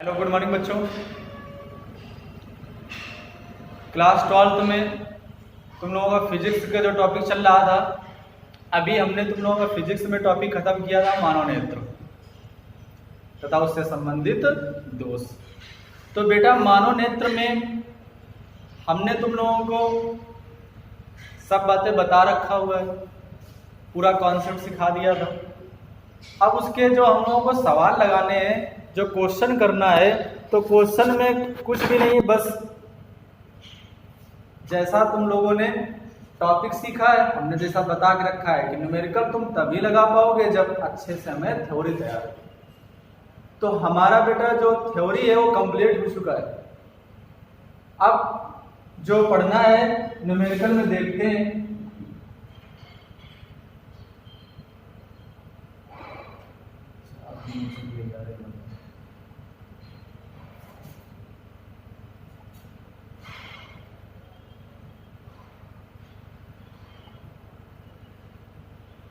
Hello, good morning बच्चों। Class 12th में तुम लोगों का फिजिक्स का जो टॉपिक चल रहा था, अभी हमने तुम लोगों का फिजिक्स में टॉपिक खत्म किया था मानव नेत्र तथा उससे संबंधित दोष। तो बेटा मानव नेत्र में हमने तुम लोगों को सब बातें बता रखा हुआ है, पूरा कॉन्सेप्ट सिखा दिया था। अब उसके जो हम लोगों को सवाल लगाने हैं, जो क्वेश्चन करना है, तो क्वेश्चन में कुछ भी नहीं, बस जैसा तुम लोगों ने टॉपिक सीखा है, हमने जैसा बता के रखा है कि न्यूमेरिकल तुम तभी लगा पाओगे जब अच्छे से हमें थ्योरी तैयार हो। तो हमारा बेटा जो थ्योरी है वो कंप्लीट हो चुका है। अब जो पढ़ना है न्यूमेरिकल में देखते हैं।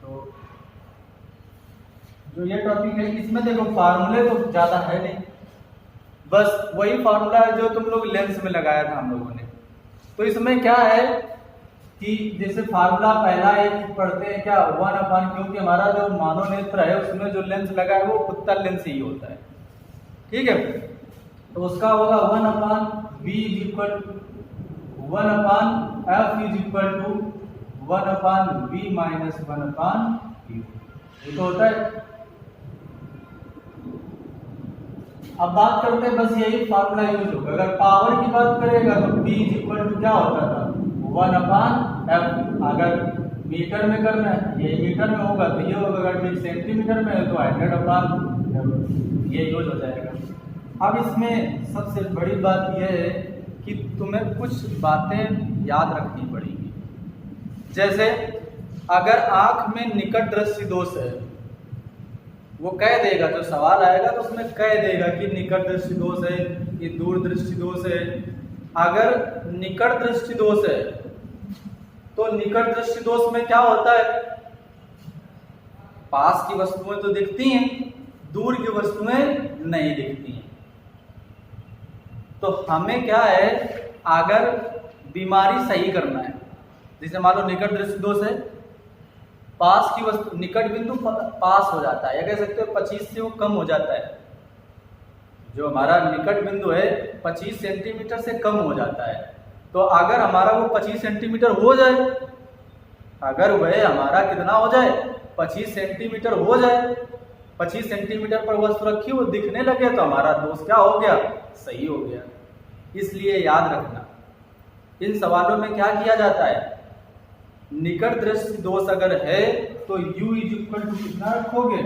तो जो ये टॉपिक है इसमें देखो फार्मूले तो ज्यादा है नहीं, बस वही फार्मूला है जो तुम लोग लेंस में लगाया था हम लोगों ने। तो इसमें क्या है कि जैसे फार्मूला पहला एक पढ़ते हैं क्या, 1/, क्योंकि हमारा जो मानव नेत्र है उसमें जो लेंस लगा है वो उत्तल लेंस ही होता है, ठीक है। तो उसका होगा 1/v = 1/f = 1/v - 1/u। ये तो होता है। अब बात करते हैं, बस यही फार्मूला यूज होगा। अगर पावर की बात करेगा तो p = क्या होता था, 1/f। अगर मीटर में करना है, ये मीटर में होगा तो ये होगा, अगर सेंटीमीटर में है तो 100/, ये यूज हो जाएगा। अब इसमें सबसे बड़ी बात यह है कि तुम्हें कुछ बातें याद रखनी पड़ेगी। जैसे अगर आंख में निकट दृष्टि दोष है, वो कह देगा, जो सवाल आएगा तो उसमें कह देगा कि निकट दृष्टि दोष है, ये दूर दृष्टि दोष है। अगर निकट दृष्टि दोष है तो निकट दृष्टि दोष में क्या होता है, पास की वस्तुएं तो दिखती हैं, दूर की वस्तुएं नहीं दिखती हैं। तो हमें क्या है, अगर बीमारी सही करना है, जैसे मान लो निकट दृष्टि दोष है, पास की वस्तु निकट बिंदु पास हो जाता है, या कह सकते हो 25 से वो कम हो जाता है। जो हमारा निकट बिंदु है 25 सेंटीमीटर से कम हो जाता है। तो अगर हमारा वो 25 सेंटीमीटर हो जाए, अगर वह हमारा कितना हो जाए, 25 सेंटीमीटर हो जाए, 25 सेंटीमीटर पर वस्तु रखी वो दिखने लगे, तो हमारा दोष क्या हो गया, सही हो गया। इसलिए याद रखना, इन सवालों में क्या किया जाता है, निकट दृष्टि दोष अगर है तो u = कितना रखोगे,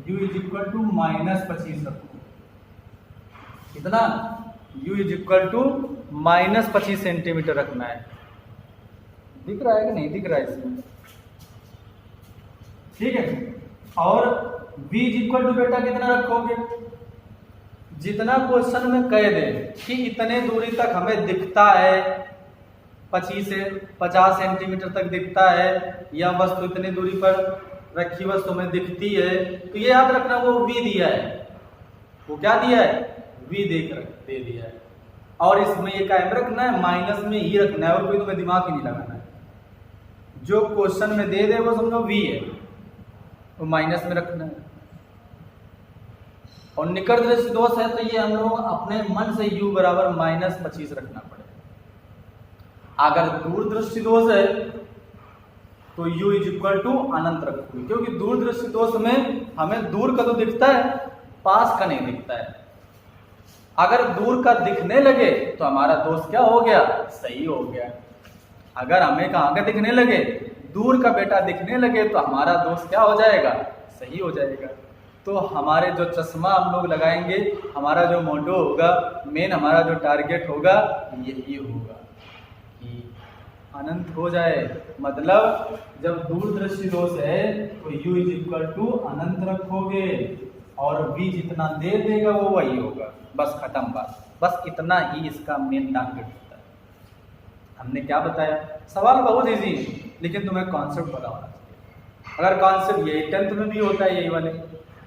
u = -25 रखोगे। कितना, u = -25 सेंटीमीटर रखना है। दिख रहा है कि नहीं दिख रहा है इसमें, ठीक है। और v = बेटा कितना रखोगे, जितना क्वेश्चन में कह दे कि इतने दूरी तक हमें दिखता है, 25 से 50 सेंटीमीटर तक दिखता है, या वस्तु इतनी दूरी पर रखी वस्तु में दिखती है, तो ये याद रखना वो v दिया है। वो क्या दिया है, v दे दिया है। और इसमें ये कायम रखना है, माइनस में ही रखना है, और कोई तुम्हें दिमाग ही नहीं लगाना है। जो क्वेश्चन में दे दे वो समझो v है, वो माइनस में रखना है। और निकट दृष्टि दोष है तो ये हम लोग अपने मन से u = -25 रखना पड़ेगा। अगर दूर दृष्टि दोष है तो u = अनंत रखोगे, क्योंकि दूर दृष्टि दोष में हमें दूर का तो दिखता है, पास का नहीं दिखता है। अगर दूर का दिखने लगे तो हमारा दोष क्या हो गया, सही हो गया। अगर हमें कहाँ का दिखने लगे, दूर का बेटा दिखने लगे, तो हमारा दोष क्या हो जाएगा, सही हो जाएगा। तो हमारे जो चश्मा हम लोग लगाएंगे, हमारा जो मोटो होगा, मेन हमारा जो टारगेट होगा, यही होगा कि अनंत हो जाए। मतलब जब दूर दृष्टि दोष है तो u = अनंत रखोगे, और v जितना दे देगा वो वही होगा। बस खत्म बात, बस इतना ही इसका मेन टारगेट होता है। हमने क्या बताया, सवाल बहुत इजी है, लेकिन तुम्हें कॉन्सेप्ट पता होना चाहिए। अगर कॉन्सेप्ट, यही 10th में भी होता है यही वाले,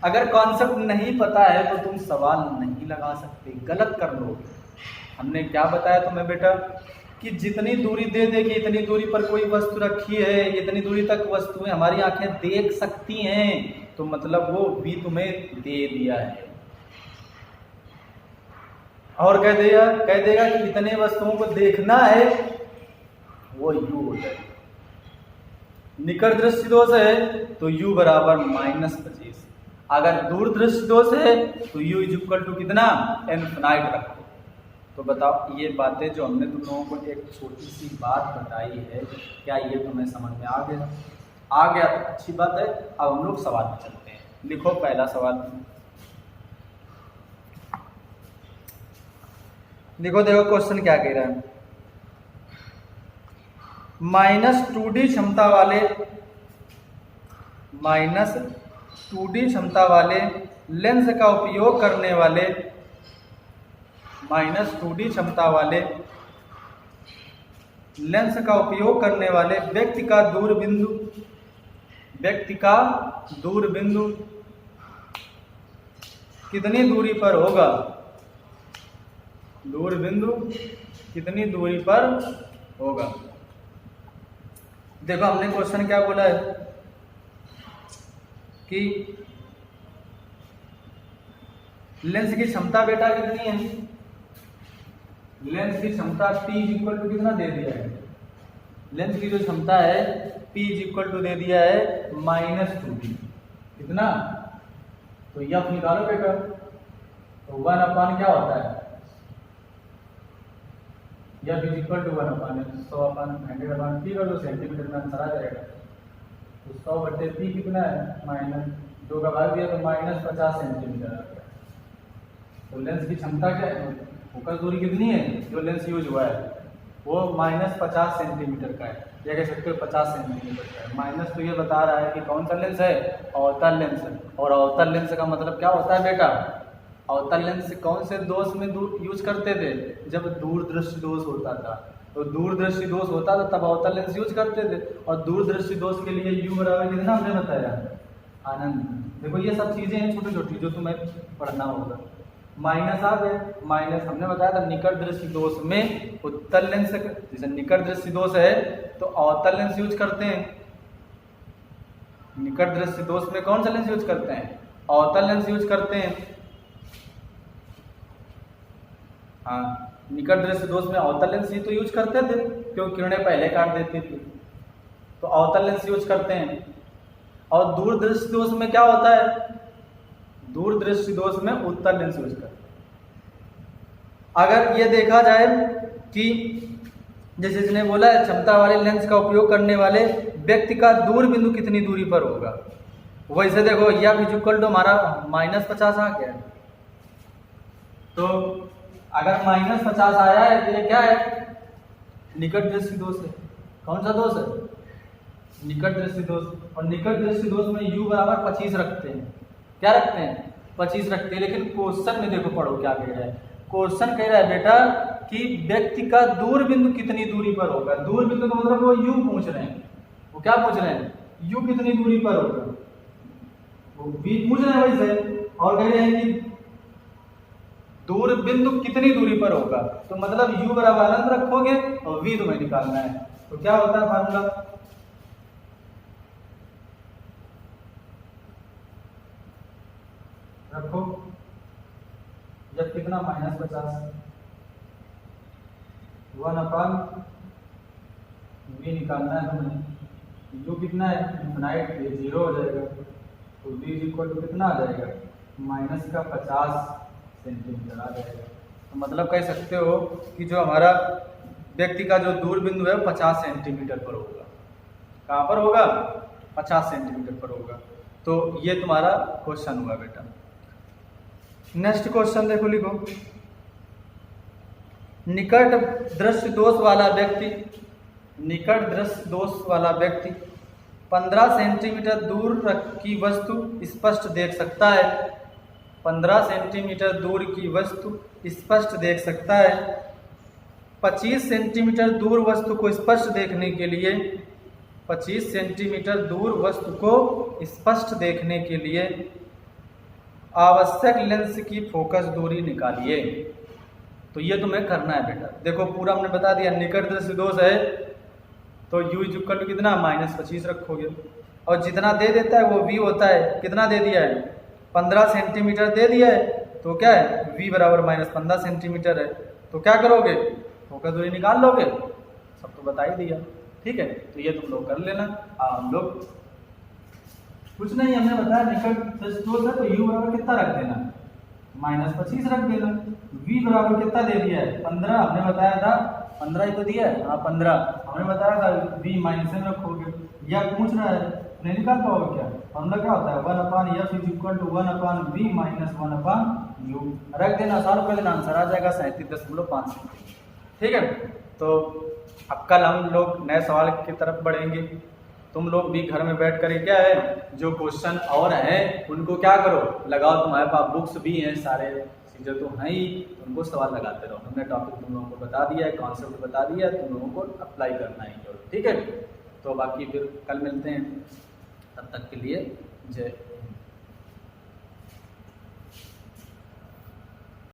अगर कॉन्सेप्ट नहीं पता है तो तुम सवाल नहीं लगा सकते, गलत कर लोगे। हमने क्या बताया तुम्हें बेटा कि जितनी दूरी दे देगी इतनी दूरी पर कोई वस्तु रखी है, इतनी दूरी तक वस्तुएं हमारी आंखें देख सकती हैं, तो मतलब वो भी तुम्हें दे दिया है। और कह देगा कि इतने वस्तुओं को देखना है, वो u हो जाएगा। निकट दृष्टि दोष है तो u बराबर -25। अगर दूर दृष्टि दोष है तो u इज इक्वल टू कितना, इनफिनाइट रखो। तो बताओ ये बातें जो हमने तुम लोगों को एक छोटी सी बात बताई है, क्या ये तुम्हें समझ में आ गया? आ गया तो अच्छी बात है। अब हम लोग सवाल में चलते हैं। लिखो पहला सवाल। देखो क्वेश्चन क्या कह रहा है। -2D क्षमता वाले लेंस का उपयोग करने वाले -2D क्षमता वाले लेंस का उपयोग करने वाले व्यक्ति का दूरबिंदु कितनी दूरी पर होगा? दूरबिंदु कितनी दूरी पर होगा? देखो हमने क्वेश्चन क्या बोला है कि लेंस की क्षमता बेटा कितनी है? लेंस की क्षमता P इक्वल टू कितना दे दिया है? लेंस की जो क्षमता है P इक्वल टू दे दिया है -2D। कितना? तो F निकालो बेटा। तो 1/, क्या होता है? F इक्वल टू 1/, 100/100/P कर दो, सेंटीमीटर में आंसर आ जाएगा। तो 100/P कितना है? -2 का भाग दिया तो -50 सेंटीमीटर आ गया। तो लेंस की क्षमता क्या है? फोकस दूरी कितनी है जो लेंस यूज हुआ है? वो -50 सेंटीमीटर का है, या कह सकते हो 50 सेंटीमीटर का है। माइनस तो ये बता रहा है कि कौन सा लेंस है? अवतल लेंस है। और अवतल लेंस का मतलब क्या होता है बेटा? अवतल लेंस कौन से दोष में यूज करते थे? जब दूरदृष्टि दोष होता था। तो दूरदृष्टि दोष होता था तब अवतल लेंस यूज करते थे। और दूरदृष्टि दोष के लिए u बराबर कितना हमने बताया? आनंद। देखो ये सब चीजें हैं छोटी छोटी जो तुम्हें पढ़ना होगा। माइनस आ गए। माइनस हमने बताया था निकट दृष्टि दोष में उत्तल लेंस, जैसे निकट दृष्टि दोष है तो अवतल लेंस यूज करते हैं। निकट दृष्टि दोष में कौन सा लेंस यूज करते हैं? अवतल लेंस यूज करते हैं। हाँ, निकट दृष्टि दोष में अवतल लेंस ही तो यूज करते थे, क्योंकि किरणें पहले काट देती थी। तो अवतल लेंस यूज करते हैं। और दूरदृष्टि दोष में क्या होता है? दूरदृष्टि दोष में उत्तल लेंस यूज करते हैं। अगर ये देखा जाए कि जैसे इसने बोला है क्षमता वाले लेंस का उपयोग करने वाले व्यक्ति का दूरबिंदु कितनी दूरी पर होगा, वैसे देखो यह भी इक्वल टू हमारा -50 आ गया। तो अगर -50 आया है तो ये क्या है? निकट दृष्टि दोष है। कौन सा दोष है? निकट दृष्टि दोष। और निकट दृष्टि दोष में u बराबर 25 रखते हैं। क्या रखते हैं? 25 रखते हैं। लेकिन क्वेश्चन में देखो, पढ़ो क्या कह रहा है। क्वेश्चन कह रहा है बेटा कि व्यक्ति का दूरबिंदु कितनी दूरी पर होगा। दूरबिंदु का मतलब वो u पूछ रहे हैं। वो क्या पूछ रहे हैं? u कितनी दूरी पर होगा, वो v पूछ रहे हैं वैसे। और कह रहे हैं कि दूरबिंदु कितनी दूरी पर होगा, तो मतलब u बराबर अनंत रखोगे और v तुम्हें निकालना है। तो क्या होता है फार्मूला? रखो। जब कितना -50 1/v निकालना है हमें। u कितना है? इनफिनाइट, ये 0 हो जाएगा। तो v इक्वल टू कितना आ जाएगा? -50 सेंटीमीटर आ जाएगा। तो मतलब कह सकते हो कि जो हमारा व्यक्ति का जो दूरबिंदु है 50 सेंटीमीटर पर होगा। कहाँ पर होगा? 50 सेंटीमीटर पर होगा। तो ये तुम्हारा क्वेश्चन हुआ बेटा। नेक्स्ट क्वेश्चन देखो, लिखो। निकट दृष्टि दोष वाला व्यक्ति 15 सेंटीमीटर दूर की वस्तु स्पष्ट देख सकता है। 15 सेंटीमीटर दूर की वस्तु स्पष्ट देख सकता है। 25 सेंटीमीटर दूर वस्तु को स्पष्ट देखने के लिए 25 सेंटीमीटर दूर वस्तु को स्पष्ट देखने के लिए आवश्यक लेंस की फोकस दूरी निकालिए। तो ये तुम्हें करना है बेटा। देखो पूरा हमने बता दिया, निकट दृष्टि दोष है तो u इक्वल टू कितना -25 रखोगे, और जितना दे देता है वो v होता है, कितना दे दिया है 15 सेंटीमीटर दे दिया है, तो क्या है v बराबर -15 सेंटीमीटर है। तो क्या करोगे, फोकस दूरी निकाल लोगे, सब तो बता ही दिया। ठीक है, तो ये तुम लोग कर लेना। हम लोग कुछ नहीं, हमने बताया निकट दृष्टि दोष है तो u बराबर कितना रख देना -25 रख देना। v बराबर कितना दे दिया है 15, हमने बताया था 15 ही तो दिया है, हाँ 15 हमने बताया था, v -m रखोगे। यह पूछ रहा है नहीं निकाल पाओगे क्या, फॉर्मूला क्या होता है 1/f is equal to 1/v minus 1/u रख देना, सॉल्व कर देना, आंसर आ जाएगा 37.5 सेंटीमीटर। ठीक है, तो अब कल हम लोग नए सवाल की तरफ बढ़ेंगे। तुम लोग भी घर में बैठ कर क्या है जो क्वेश्चन और हैं उनको क्या करो लगाओ, तुम्हारे पास बुक्स भी हैं, सारे चीज़ें तो हैं ही, उनको सवाल लगाते रहो। हमने टॉपिक तुम लोगों को बता दिया है, कॉन्सेप्ट बता दिया है, तुम लोगों को अप्लाई करना है। ठीक है, तो बाकी फिर कल मिलते हैं, तब तक के लिए जय।